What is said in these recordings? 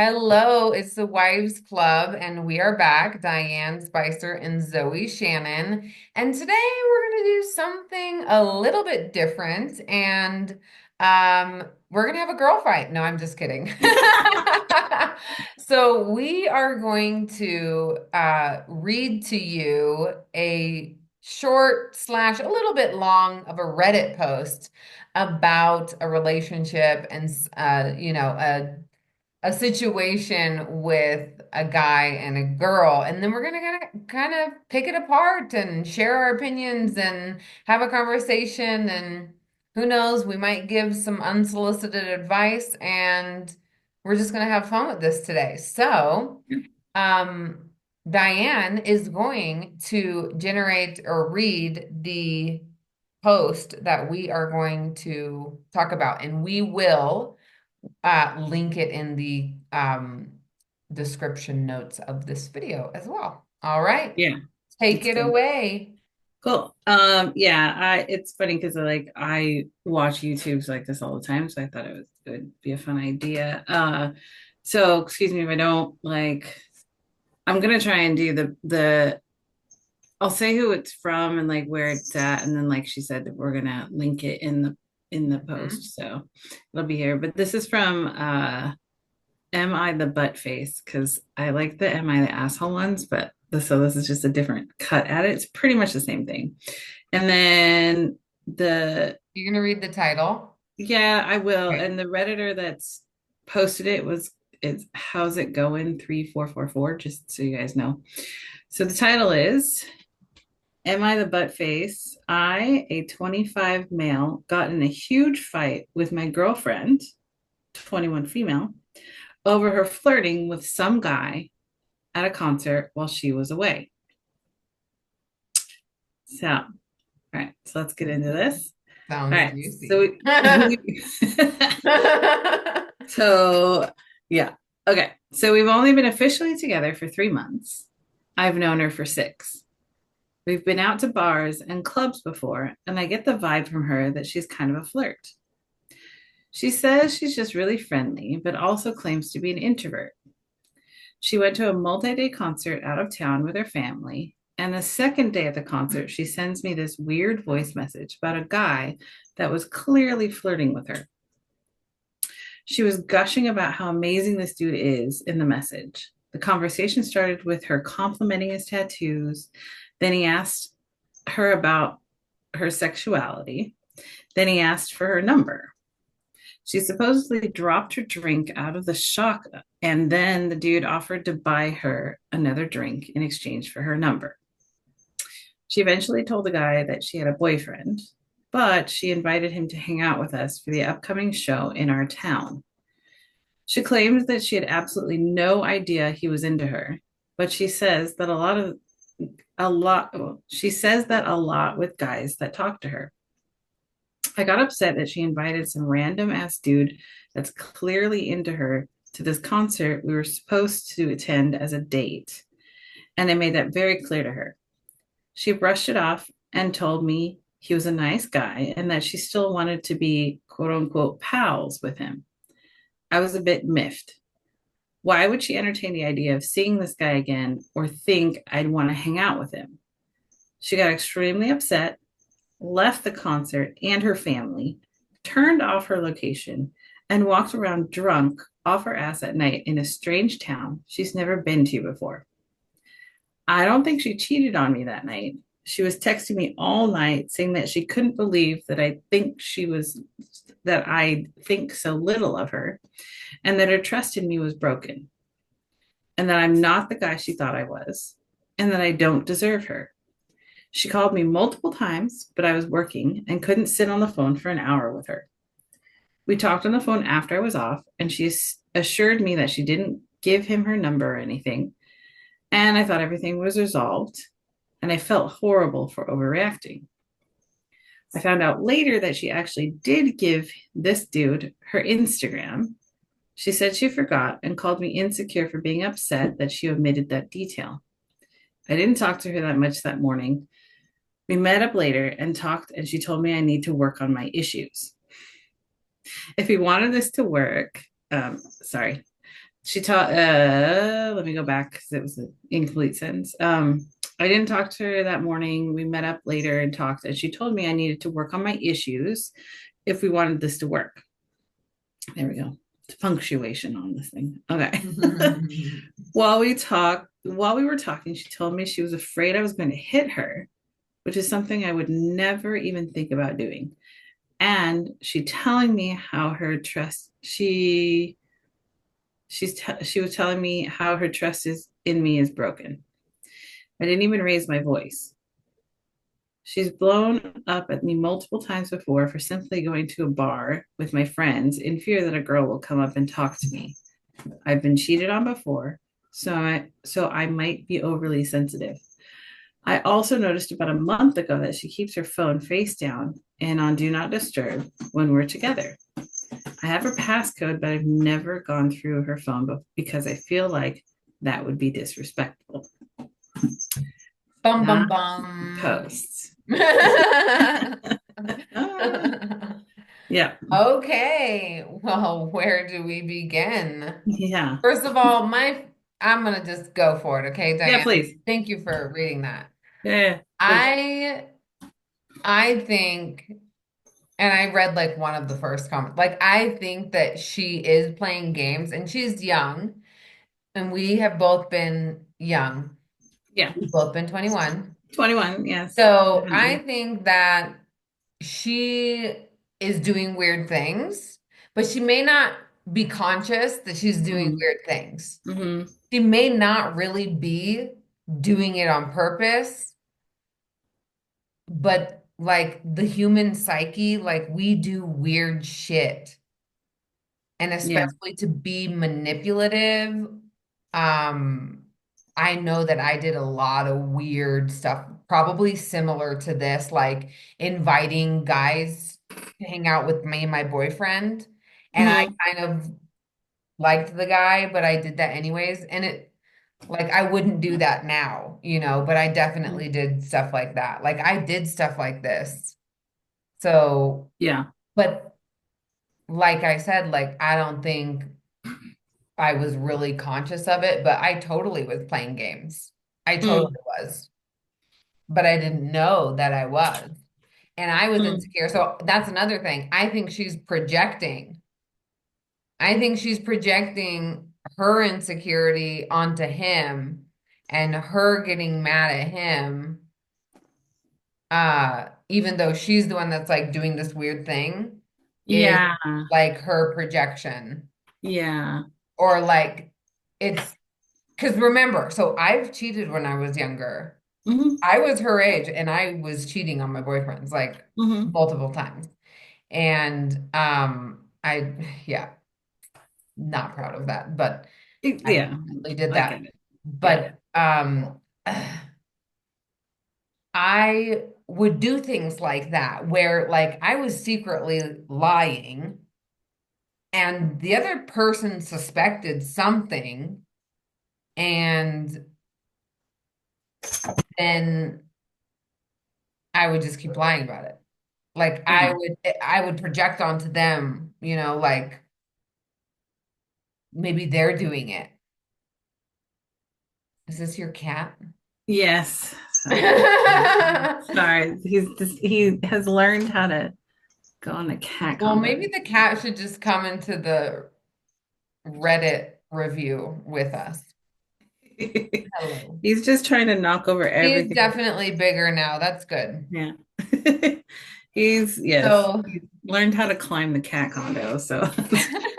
Hello, it's the Wives Club, and we are back, Diane Spicer and Zoe Shannon. And today we're going to do something a little bit different, and we're going to have a girl fight. No, I'm just kidding. So we are going to read to you a short slash a little bit long of a Reddit post about a relationship and a situation with a guy and a girl, and then we're gonna kind of pick it apart and share our opinions and have a conversation. And who knows, we might give some unsolicited advice, and we're just gonna have fun with this today. So, um, Diane is going to generate or read the post that we are going to talk about, and we will link it in the description notes of this video as well. All right, Yeah, take it's it good. away. Cool. Yeah, it's funny because I watch YouTubes like this all the time, so I thought it would be a fun idea. So excuse me if I don't I'm gonna try and do the I'll say who it's from and like where it's at, and then like she said that we're gonna link it in the Mhm. post. So it'll be here. But this is from Am I the butt face? Because I like the Am I the asshole ones, but this is just a different cut at it. It's pretty much the same thing. And then the You're gonna read the title. yeah, I will. Okay. And the Redditor that's posted it's how's it going 3444, just so you guys know. So the title is Am I the butt face? I, a 25 male, got in a huge fight with my girlfriend, 21 female, over her flirting with some guy at a concert while she was away. So, all right, so let's get into this. All Sounds right, juicy. so yeah, okay. So we've only been officially together for 3 months. I've known her for six. We've been out to bars and clubs before, and I get the vibe from her that she's kind of a flirt. She says she's just really friendly, but also claims to be an introvert. She went to a multi day concert out of town with her family. And the second day at the concert, she sends me this weird voice message about a guy that was clearly flirting with her. She was gushing about how amazing this dude is in the message. The conversation started with her complimenting his tattoos. Then he asked her about her sexuality. Then he asked for her number. She supposedly dropped her drink out of the shock, and then the dude offered to buy her another drink in exchange for her number. She eventually told the guy that she had a boyfriend, but she invited him to hang out with us for the upcoming show in our town. She claimed that she had absolutely no idea he was into her, but she says that a lot she says that a lot with guys that talk to her. I got upset that she invited some random ass dude that's clearly into her to this concert we were supposed to attend as a date, and I made that very clear to her. She brushed it off and told me he was a nice guy and that she still wanted to be quote unquote pals with him. I was a bit miffed. Why would she entertain the idea of seeing this guy again or think I'd want to hang out with him? She got extremely upset, left the concert and her family, turned off her location, and walked around drunk off her ass at night in a strange town she's never been to before. I don't think she cheated on me that night. She was texting me all night saying that she couldn't believe that I think so little of her and that her trust in me was broken and that I'm not the guy she thought I was and that I don't deserve her. She called me multiple times, but I was working and couldn't sit on the phone for an hour with her. We talked on the phone after I was off, and she assured me that she didn't give him her number or anything. And I thought everything was resolved, and I felt horrible for overreacting. I found out later that she actually did give this dude her Instagram. She said she forgot and called me insecure for being upset that she omitted that detail. I didn't talk to her that much that morning. We met up later and talked, and she told me I need to work on my issues. If we wanted this to work, sorry, she taught let me go back because it was an incomplete sentence. I didn't talk to her that morning. We met up later and talked, and she told me I needed to work on my issues if we wanted this to work. There we go. It's punctuation on this thing. Okay. While we were talking, she told me she was afraid I was going to hit her, which is something I would never even think about doing. And she telling me how her trust she was telling me how her trust is in me is broken. I didn't even raise my voice. She's blown up at me multiple times before for simply going to a bar with my friends in fear that a girl will come up and talk to me. I've been cheated on before, so I might be overly sensitive. I also noticed about a month ago that she keeps her phone face down and on do not disturb when we're together. I have her passcode, but I've never gone through her phone because I feel like that would be disrespectful. Bum Not bum bum. posts. Yeah. Okay, well, where do we begin? Yeah. First of all, I'm gonna just go for it, okay, Yeah, Diane? please. Thank you for reading that. Yeah, please. I I think, and I read like one of the first comments, like I think that she is playing games and she's young, and we have both been young. Yeah. We've both been 21. 21. Yes. So I Definitely. think that she is doing weird things, but she may not be conscious that she's doing Mm-hmm. weird things. Mm-hmm. She may not really be doing it on purpose, but like the human psyche, like we do weird shit. And Yeah. especially to be manipulative, um, I know that I did a lot of weird stuff, probably similar to this, like inviting guys to hang out with me and my boyfriend. And I Mm-hmm. kind of liked the guy, but I did that anyways. And it, like, I wouldn't do that now, but I definitely did stuff like that. Like, I did stuff like this. So, Yeah. but like I said, like, I don't think I was really conscious of it, but I totally was playing games. I totally Mm-hmm. was, but I didn't know that I was. And I was insecure. So that's another thing. I think she's projecting. I think she's projecting her insecurity onto him and her getting mad at him, even though she's the one that's like doing this weird thing, is Yeah. like her projection. Yeah. Or like it's because remember, so I've cheated when I was younger. Mm-hmm. I was her age and I was cheating on my boyfriends like Mm-hmm. multiple times. And yeah, not proud of that, but I Yeah. definitely did I get that. it. Yeah. But I would do things like that where like I was secretly lying and the other person suspected something, and then I would just keep lying about it. Like Yeah. I would project onto them, like maybe they're doing it. Is this your cat? Yes. Sorry. He has learned how to go on a cat Well, combo. maybe the cat should just come into the Reddit review with us. Hello. He's just trying to knock over He's everything. definitely bigger now. That's good. Yeah. Yes, So, he's learned how to climb the cat condo. So,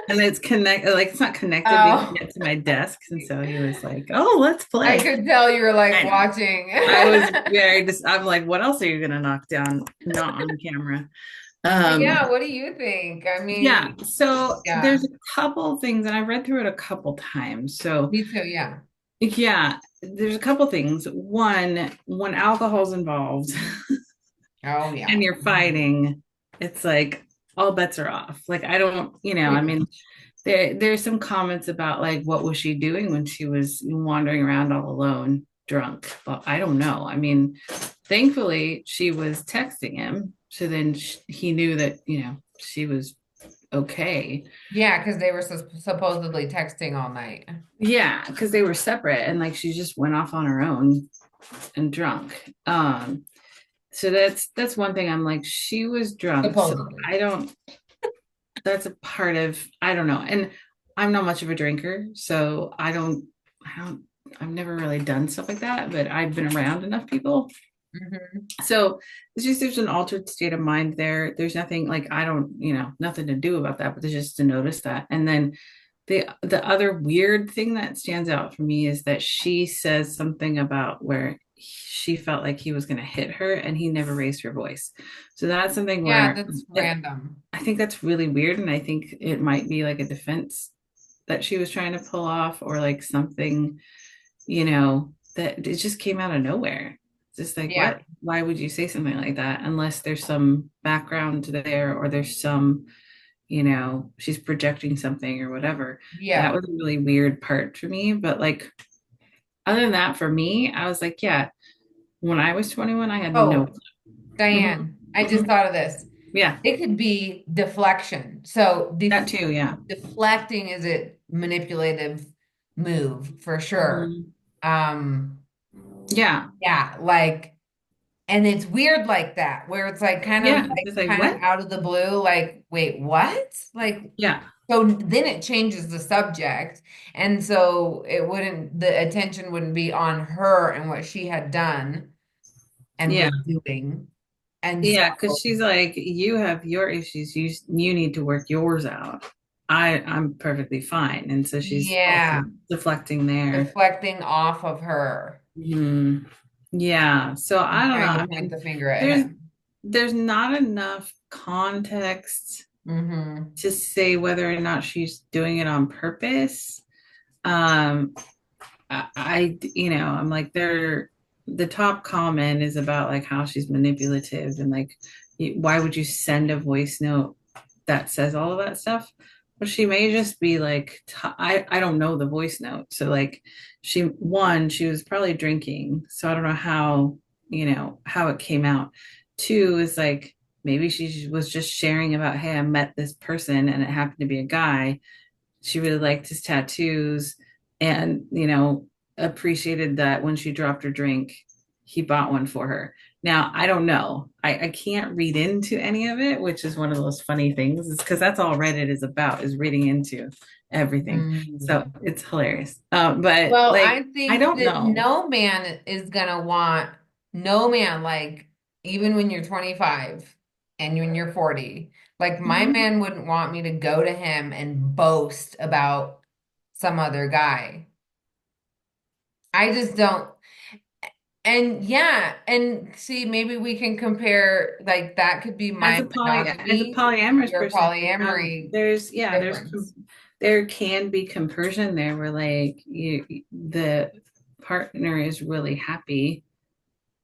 and it's connected, like it's not connected to oh, get to my desk. And so he was like, "Oh, let's I play." could tell you were like I know. watching. I was very just, I'm like, what else are you gonna knock down? Not on camera. But Um, yeah, what do you think? I yeah. mean, So yeah, there's a couple things, and I read through it a couple times. So me too. Yeah. yeah, there's a couple things. One, when alcohol's involved Oh, and yeah. you're fighting, it's like all bets are off. Like I don't, I Pretty mean, much. there's some comments about like what was she doing when she was wandering around all alone, drunk. But I don't know. I mean, thankfully she was texting him, so then he knew that she was. okay. Yeah, because they were supposedly texting all night. Yeah, because they were separate and like she just went off on her own and drunk. So that's one thing I'm like, she was drunk. So Supposedly. I don't, that's a part of, I don't know. And I'm not much of a drinker, so I don't, I've never really done stuff like that, but I've been around enough people. Hmm. So it's just there's an altered state of mind there. There's nothing like I don't, nothing to do about that, but there's just to notice that. And then the other weird thing that stands out for me is that she says something about where she felt like he was going to hit her and he never raised her voice. So that's something Yeah, where that's random. I think that's really weird. And I think it might be like a defense that she was trying to pull off or like something, that it just came out of nowhere. It's just like, Yeah, what? Why would you say something like that? Unless there's some background there or there's some, she's projecting something or whatever. That yeah. was a really weird part for me. But like, other than that, for me, I was like, yeah, when I was 21, I had no. Oh, Mhm, Diane, I just mhm. thought of this. Yeah, It could be deflection. So that too. Yeah. deflecting is a manipulative move for sure. Mhm. Um, Yeah. yeah, like, and it's weird like that, where it's like Yeah. It's just like, kind of what? out of the blue, like, wait, what? Like, Yeah. so then it changes the subject. And so the attention wouldn't be on her and what she had done and Yeah. was doing. And so, Yeah, because she's like, you have your issues. You need to work yours out. I'm perfectly fine. And so she's also yeah, deflecting there. deflecting off of her Hmm. Yeah. So and I don't know. trying I to point mean, the finger at there's him. there's not enough context Hmm. to say whether or not she's doing it on purpose. Um, I'm like, the top comment is about like how she's manipulative and like, why would you send a voice note that says all of that stuff? But she may just be like, I don't know the voice note. So like, she was probably drinking. So I don't know how it came out. Two is like, maybe she was just sharing about, hey, I met this person and it happened to be a guy. She really liked his tattoos and, appreciated that when she dropped her drink, he bought one for her. Now, I don't know. I can't read into any of it, which is one of those funny things, is because that's all Reddit is about, is reading into everything. So Mm. it's hilarious. But Well, like, I I think don't that know. no man, like even when you're 25 and when you're 40, like my Mhm. man wouldn't want me to go to him and boast about some other guy. I just don't. And yeah, and see, maybe we can compare, like that could be my As a monogamy, polyamorous your person, polyamory difference. there can be compersion there where like the partner is really happy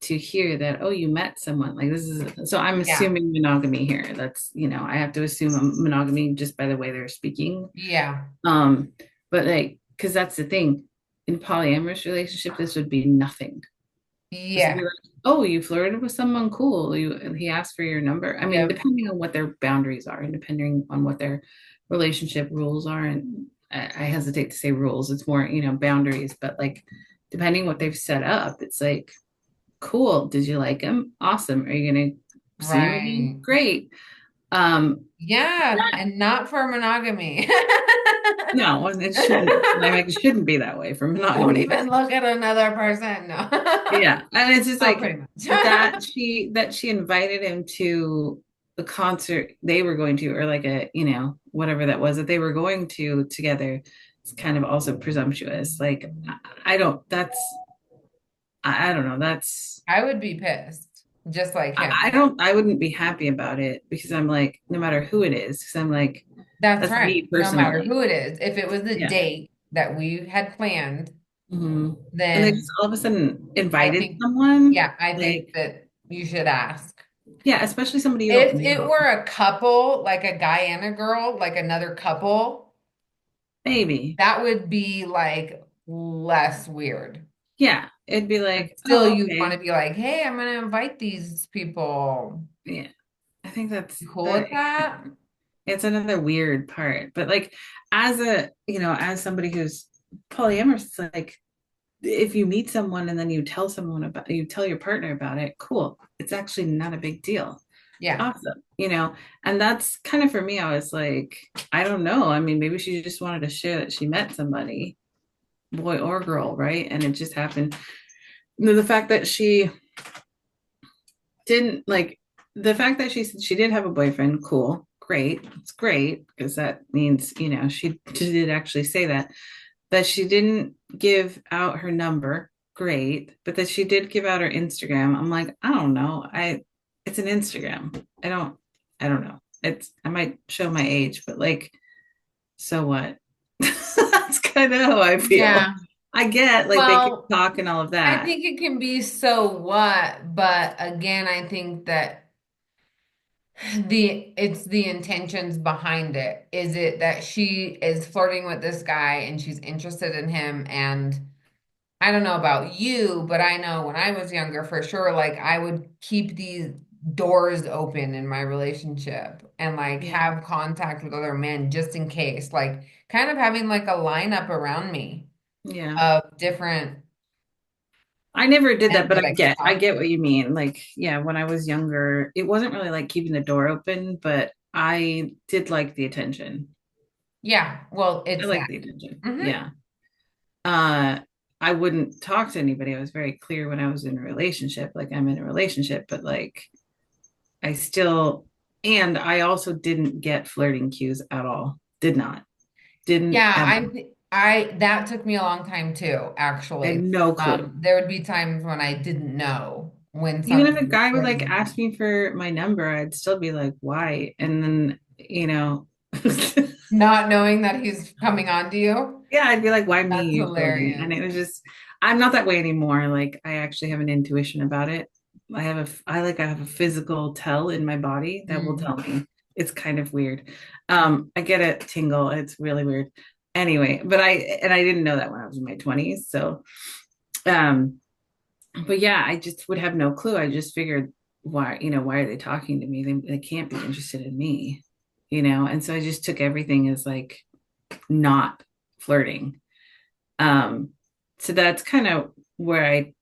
to hear that, oh, you met someone like this is, so I'm Yeah, assuming monogamy here. That's, I have to assume monogamy just by the way they're speaking. yeah, um but like, because that's the thing, in polyamorous relationship this would be nothing. This would be yeah, like, oh, you flirted with someone, cool, he asked for your number. I mean, yep, depending on what their boundaries are and depending on what their relationship rules are, and I hesitate to say rules, it's more, boundaries, but like depending what they've set up, it's like, cool. Did you like him? Awesome. Are you gonna see him again? right. Great. Um, Yeah, and not for monogamy. no, and it shouldn't. Like, it shouldn't be that way for Don't monogamy. even look at another person. No. Yeah, and it's just Oh, like pretty much. that she invited him to the concert they were going to, or like a, whatever that was that they were going to together. It's kind of also presumptuous. Like, I don't. I don't know. I would be pissed, just like I him. don't. I wouldn't be happy about it because I'm like, no matter who it is, because I'm like, That's that's right. me No matter personally. who it is, if it was a Yeah. date that we had planned, Hmm. And they just then all of a sudden I invited think, someone. yeah, I think Like, that you should ask. yeah, especially somebody you don't If it know. were a couple, like a guy and a girl, like another couple, Maybe. that would be like less weird. Yeah. It'd be But like, still, oh, you'd want okay. to be like, hey, I'm going to invite these people. Yeah. I think that's You cool that. with that? It's another weird part. But like as a, as somebody who's polyamorous, it's like if you meet someone and then you tell your partner about it, cool. It's actually not a big deal. Yeah. Awesome. And that's kind of for me, I was like, I don't know. I mean, maybe she just wanted to share that she met somebody, boy or girl, right? And it just happened. The fact that she didn't like the fact that she said she did have a boyfriend, cool, great. It's great because that means, she did actually say that. That she didn't give out her number, great. But that she did give out her Instagram. I'm like, I don't know. It's an Instagram. I don't know. I might show my age, but like, so what? That's kind of how I feel. Yeah. I get like they can Well, talk and all of I that. think it can be so what, but again, I think that it's the intentions behind it. Is it that she is flirting with this guy and she's interested in him? And I don't know about you, but I know when I was younger, for sure, like I would keep these doors open in my relationship and like Yeah. have contact with other men just in case, like kind of having like a lineup around me Yeah. of different I never did that, men but that I I could get I talk get to. what you mean. Like, yeah, when I was younger, it wasn't really like keeping the door open, but I did like the attention. Yeah, well, I it's like that. the attention. Hmm. Yeah. Uh, I wouldn't talk to anybody. I was very clear when I was in a relationship, like I'm in a relationship, but like I still, and I also didn't get flirting cues at all. Did not. Didn't Yeah, at all. that took me a long time too, I had actually. no clue. There would be times when I didn't know when Even if something a was guy would like flirting. ask me for my number, I'd still be like, why? And then, Not knowing that he's coming on to you. yeah, I'd be like, why me? That's You told me. And hilarious. it was just, I'm not that way anymore. Like, I actually have an intuition about it. I have a physical tell in my body that will tell Mhm. me. It's kind of weird. I get a tingle. It's really weird. Anyway, and I didn't know that when I was in my 20s. So, um, but yeah, I just would have no clue. I just figured, why are they talking to me? They can't be interested in me, And so I just took everything as like not flirting. Um, so that's kind of where I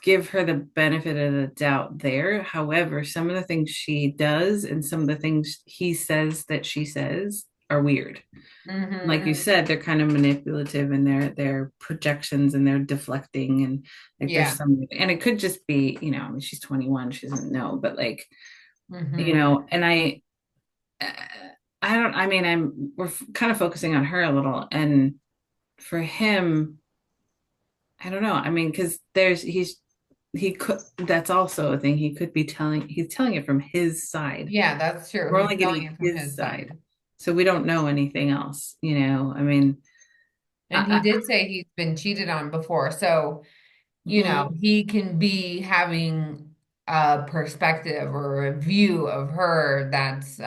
give her the benefit of the doubt there. However, some of the things she does and some of the things he says that she says are weird. Like you Mhm. said, they're kind of manipulative in their projections and their deflecting and like there's Yeah. some and it could just be, I mean she's 21, she doesn't know, but like, Mhm. and I don't I mean we're kind of focusing on her a little and for him I don't know. I mean, because he could, that's also a thing. He's telling it from his side. Yeah, that's true. We're He's only telling getting it from his his side. side. So we don't know anything else. I mean, And he did say he's been cheated on before. So, mhm. he can be having a perspective or a view of her that's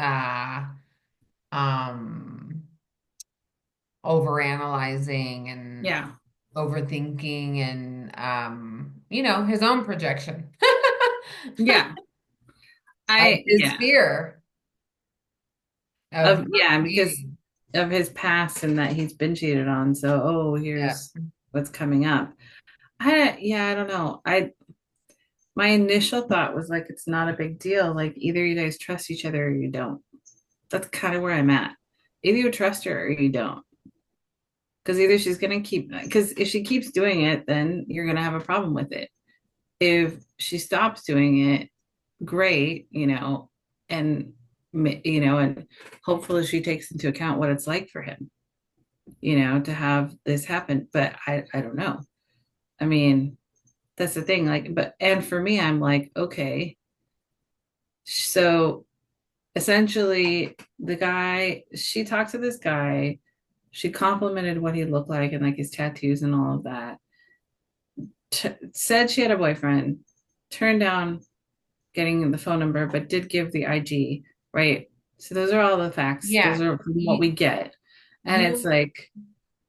um overanalyzing and Yeah. overthinking and his own projection Yeah. of his Yeah. fear of not Because being. of his past and that he's been cheated on. So, Yeah. here's what's coming up. Yeah, I don't know. My initial thought was like, it's not a big deal. Like, either you guys trust each other or you don't. That's kind of where I'm at. Either you trust her or you don't. Because either she's going to because if she keeps doing it, then you're going to have a problem with it. If she stops doing it, great, and, and hopefully she takes into account what it's like for him, to have this happen. But I don't know. I mean, that's the thing. Like, and for me, I'm like, okay, so essentially she talked to this guy, she complimented what he looked like and like his tattoos and all of that, said she had a boyfriend, turned down getting the phone number but did give the IG, right? So those are all the facts, those Yeah. are what we get. And it's You like,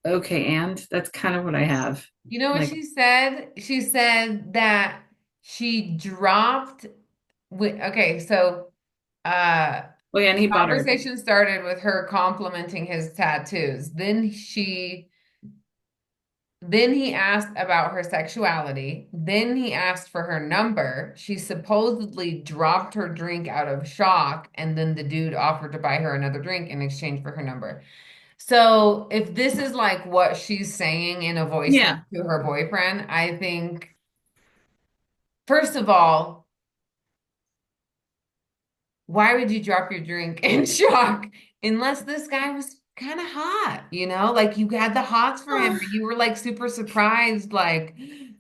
okay, and that's kind of what I have. you know what Like, she said? She said that she dropped okay, so uh Well, yeah, and he bought her. Conversation started with her complimenting his tattoos. Then he asked about her sexuality. Then he asked for her number. She supposedly dropped her drink out of shock, and then the dude offered to buy her another drink in exchange for her number. So, if this is like what she's saying in a voice note Yeah. to her boyfriend, I think, first of all, why would you drop your drink in shock? Unless this guy was kind of hot, you know? Like you had the hots for him, but you were like super surprised, like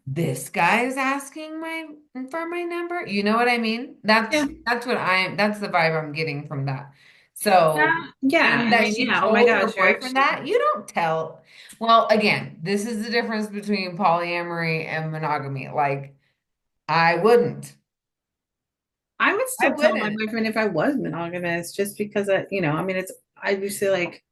this guy is asking my for my number. You know what I mean? Yeah. That's the vibe I'm getting from that. So, Yeah. and I that mean, she yeah. Oh my told her gosh, you're boyfriend actually. that, you don't tell. Well, again, this is the difference between polyamory and monogamy. Like, I wouldn't. I would I still tell my wouldn't. boyfriend if I was monogamous, just because I mean, I used to like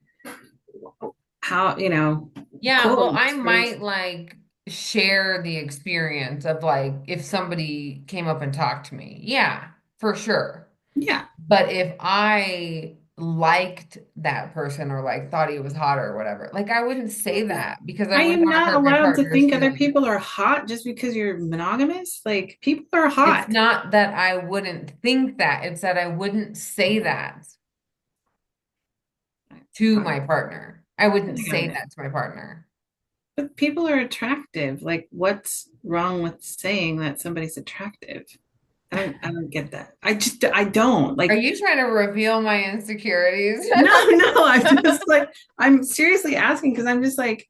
how, Yeah, cool. well, I It's first. might like share the experience of like if somebody came up and talked to me. Yeah, for sure. Yeah. But if I liked that person or like thought he was hot or whatever, like I wouldn't say that because I I wouldn't am want to not hurt my allowed to partner's think other feelings. people are hot just because you're monogamous. Like, people are It's hot. not that I wouldn't think that, it's that I wouldn't say that to I my partner. I wouldn't think I'm say it. that to my partner. But people are attractive. Like, what's wrong with saying that somebody's attractive? I don't get that. I don't. Are Like, you trying to reveal my insecurities? no, no, I'm seriously asking because I'm just like,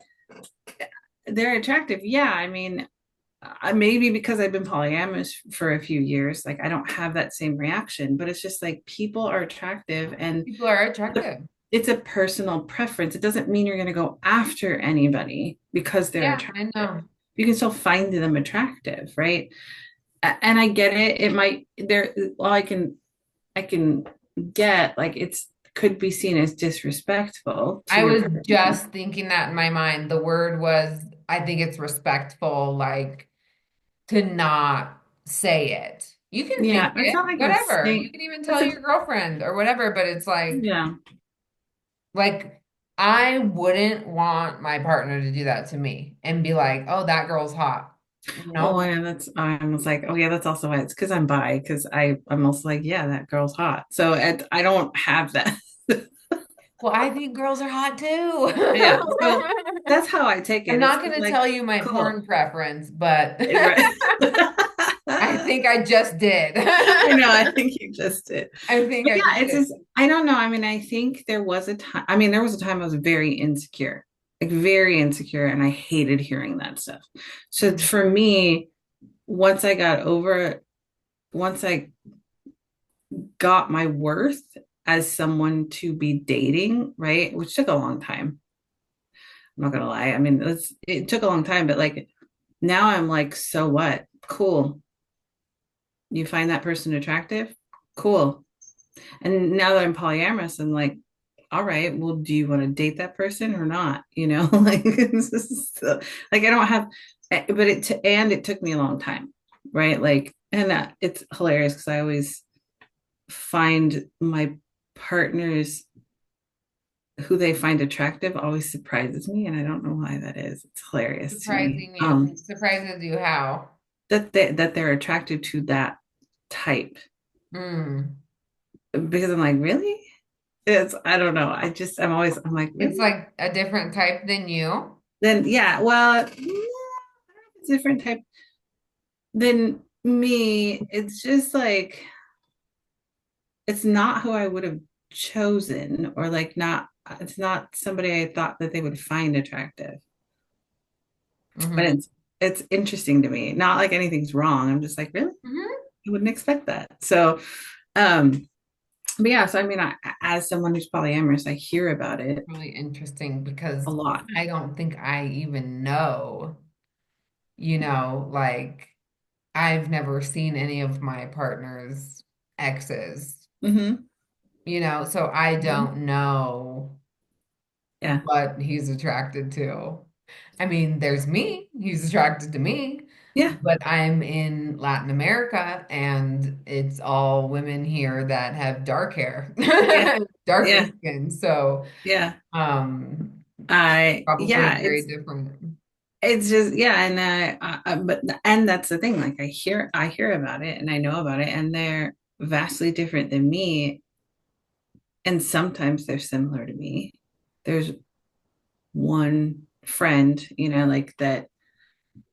they're attractive. Yeah, I mean, maybe because I've been polyamorous for a few years, like I don't have that same reaction, but it's just like people are attractive and People are attractive. it's a personal preference. It doesn't mean you're going to go after anybody because they're Yeah, I attractive. know. You can still find them attractive, right? And I get it. It might there well I can get like it's could be seen as disrespectful to I your was partner. just thinking that in my mind. The word was, I think it's respectful, like to not say it. You can think Yeah, it's it, not like a whatever. You thing. can even It's tell a your girlfriend or whatever, but it's yeah. like I wouldn't want my partner to do that to me and be like, "Oh, that girl's hot." Oh, No. yeah, that's I was like, oh yeah, that's also why it's because I'm bi, because I'm also like, yeah, that girl's hot. So I don't have that. Well, I think girls are hot too. Yeah, so that's how I take I'm it. It's not just going to like, tell you my cool. porn preference, but Right. I think I just did. I know, I think you just did. I think But I yeah, just it's did. just, I don't know. I mean, I think there was a time, I mean, there was a time I was very insecure, like very insecure, and I hated hearing that stuff. So Mhm. for me, once I got over it, once I got my worth as someone to be dating, right? Which took a long time. I'm not gonna lie. I mean, it took a long time, but like now I'm like, so what? Cool. You find that person attractive? Cool. And now that I'm polyamorous, I'm like, all right, well, do you want to date that person or not? Like like I don't have, but it took me a long time, right? Like, and it's hilarious because I always find my partners who they find attractive always surprises me, and I don't know why that is. It's hilarious to me. Surprising you. Surprises you how? That they're attracted to that type Mm. because I'm like, really? It's I don't know. I'm like, It's really? like a different type than you. Then yeah, well, it's a different type than me. It's just like it's not who I would have chosen, or like not. It's not somebody I thought that they would find attractive. But Hmm. it's interesting to me. Not like anything's wrong. I'm just like, really? Hmm. I wouldn't expect that. So, um, but yeah, so I mean, as someone who's polyamorous, I hear about it Really interesting a because lot. I don't think I even know, like I've never seen any of my partner's exes, Hmm. so I Hmm. don't know Yeah. what he's attracted to. I mean, there's me, he's attracted to me. Yeah. but I'm in Latin America and it's all women here that have dark hair, Yeah. darker Yeah. skin. So, Yeah. um, probably Yeah, very different. it's just, yeah. And, but, and that's the thing, like I hear about it and I know about it and they're vastly different than me. And sometimes they're similar to me. There's one friend, like that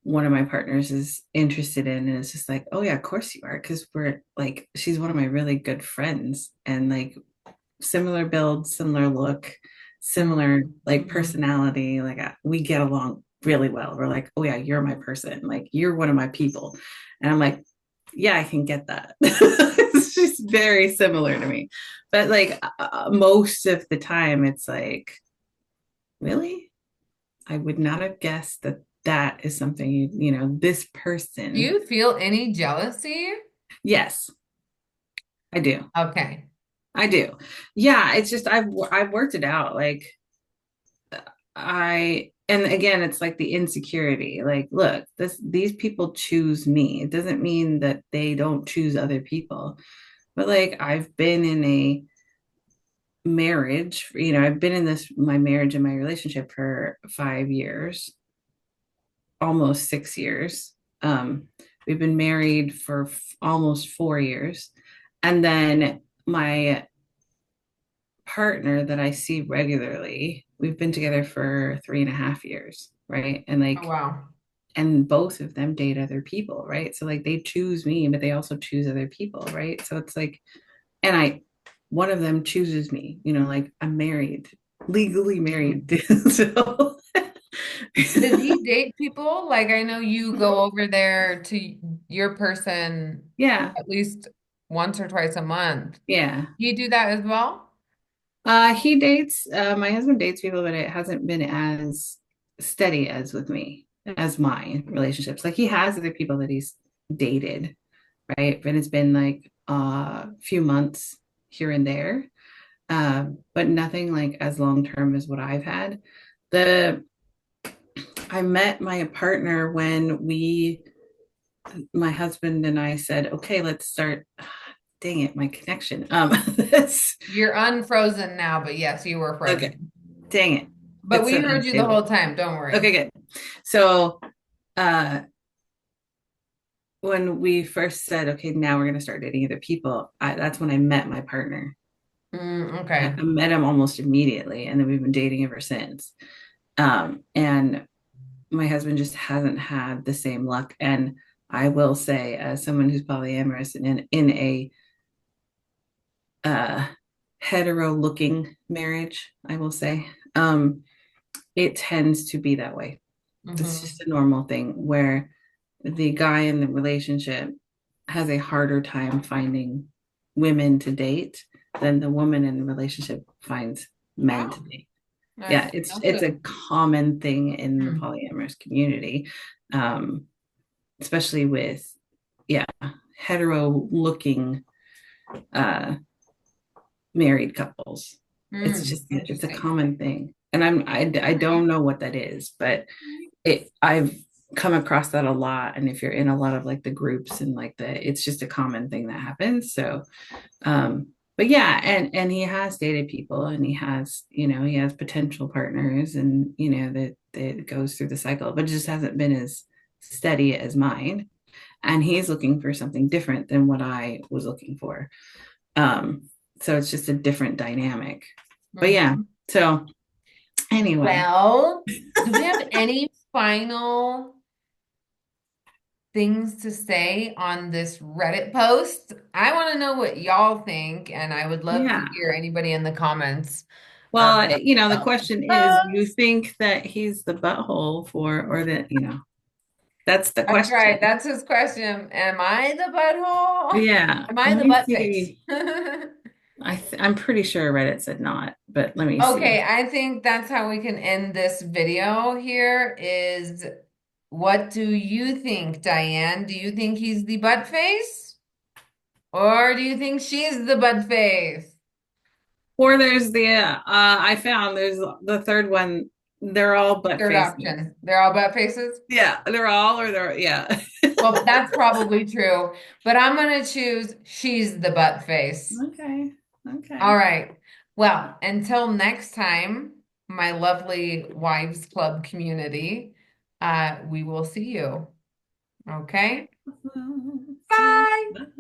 one of my partners is interested in, and it's just like, oh yeah, of course you are, because we're like, she's one of my really good friends, and like similar build, similar look, similar like Mhm. personality, like we get along really well. We're like, oh yeah, you're my person, like you're one of my people, and I'm like, yeah, I can get that. It's just very similar to me, but like most of the time, it's like, really, I would not have guessed that that is something this Do person. you feel any jealousy? Yes, I do. Okay. I do. Yeah, it's just I've worked it out. Like and again, it's like the insecurity. Like, look, these people choose me. It doesn't mean that they don't choose other people. But like I've been in a marriage, I've been in this my marriage and my relationship for 5 years, almost 6 years. We've been married for almost 4 years. And then my partner that I see regularly, we've been together for 3.5 years, right? And Oh, like, wow. and both of them date other people, right? So like they choose me, but they also choose other people, right? So it's like, and one of them chooses me, like I'm married, legally married. So Does he date people? Like, I know you go over there to your person yeah, at least once or twice a month. yeah. You do that as well? He dates, my husband dates people, but it hasn't been as steady as with me, as my relationships. Like he has other people that he's dated, right? But it's been like a few months here and there, but nothing like as long term as what I've had. The I met my partner when my husband and I said, okay, let's start. Dang it, my connection. This, You're unfrozen now, but yes, you were okay, frozen. dang it. But It's we so heard you the unstable. whole time. Don't worry. Okay, good. So uh when we first said, okay, now we're gonna start dating other people, that's when I met my partner. I Okay. met him almost immediately, and then we've been dating ever since. And my husband just hasn't had the same luck. And I will say, as someone who's polyamorous and in a uh, hetero looking marriage, I will say, it tends to be that way. It's Hmm. just a normal thing where the guy in the relationship has a harder time finding women to date than the woman in the relationship finds men to Oh, date. Yeah, that's it's a good. common thing in the Mm. polyamorous community, um, especially with, yeah, hetero looking uh, married couples. It's a Interesting. common thing, and I don't know what that is, but I've come across that a lot. And if you're in a lot of like the groups and like it's just a common thing that happens. So but yeah, and he has dated people, and he has potential partners, and that goes through the cycle, but it just hasn't been as steady as mine. And he's looking for something different than what I was looking for. um so it's just a different dynamic. But yeah, Mhm. so anyway. Well, do we have any final things to say on this Reddit post? I want to know what y'all think, and I would love to Yeah. hear anybody in the comments. Well, the About question the is, you post. think that he's the butthole for, or that, that's the That's right. question. That's his question. Am I the butthole? Yeah. Am I Let the me butt face? see. I'm pretty sure Reddit said not, but let me Okay, see. I think that's how we can end this video here is what do you think, Diane? Do you think he's the butt face? Or do you think she's the butt face? Or there's I found there's the third one. They're all butt Third faces. option. They're all butt faces. Yeah, they're all or they're yeah. Well, that's probably true, but I'm gonna choose she's the butt face. Okay. Okay. All right. Well, until next time, my lovely Wives Club community, we will see you. Okay? Well, see Bye. you.